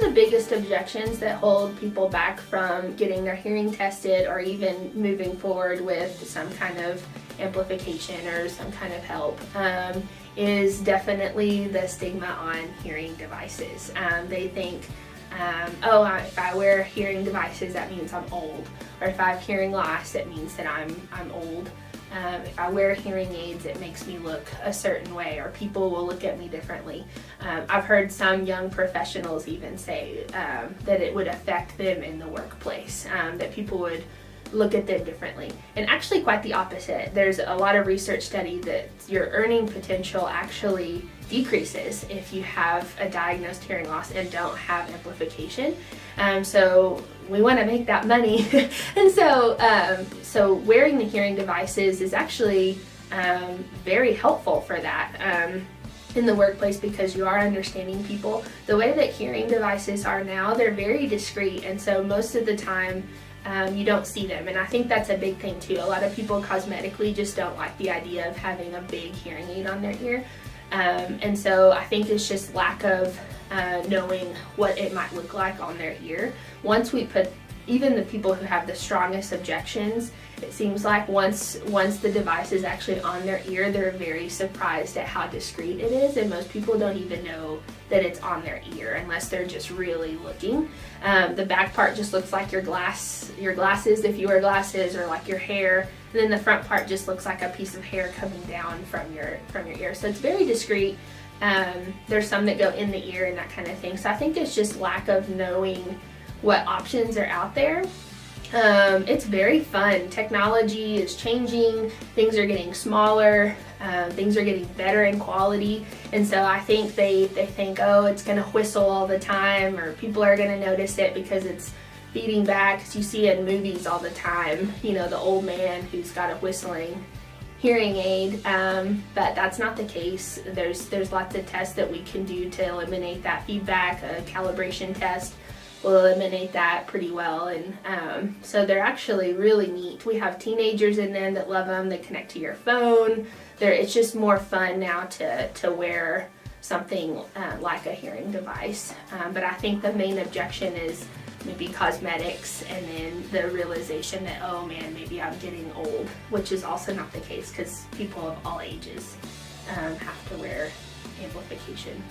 the biggest objections that hold people back from getting their hearing tested or even moving forward with some kind of amplification or some kind of help is definitely the stigma on hearing devices. They think, oh, if I wear hearing devices, that means I'm old. Or if I have hearing loss, it means that I'm old. If I wear hearing aids, it makes me look a certain way, or people will look at me differently. I've heard some young professionals even say that it would affect them in the workplace, that people would look at them differently. And actually quite the opposite. There's a lot of research study that your earning potential actually decreases if you have a diagnosed hearing loss and don't have amplification. So we want to make that money. And so wearing the hearing devices is actually very helpful for that in the workplace, because you are understanding people. The way that hearing devices are now, they're very discreet, and so most of the time you don't see them. And I think that's a big thing too. A lot of people cosmetically just don't like the idea of having a big hearing aid on their ear. And so I think it's just lack of knowing what it might look like on their ear. Once we put, even the people who have the strongest objections, it seems like once the device is actually on their ear, they're very surprised at how discreet it is, and most people don't even know that it's on their ear unless they're just really looking. The back part just looks like your glasses if you wear glasses, or like your hair, and then the front part just looks like a piece of hair coming down from your ear. So it's very discreet. There's some that go in the ear and that kind of thing. So I think it's just lack of knowing what options are out there. It's very fun. Technology is changing, things are getting smaller, things are getting better in quality, and so I think they think, oh, it's going to whistle all the time, or people are going to notice it because it's feeding back. 'Cause you see in movies all the time, you know, the old man who's got a whistling hearing aid, but that's not the case. There's lots of tests that we can do to eliminate that feedback. A calibration test will eliminate that pretty well, and so they're actually really neat. We have teenagers in them that love them. They connect to your phone. It's just more fun now to wear something like a hearing device, but I think the main objection is maybe cosmetics, and then the realization that, oh man, maybe I'm getting old, which is also not the case, because people of all ages have to wear amplification.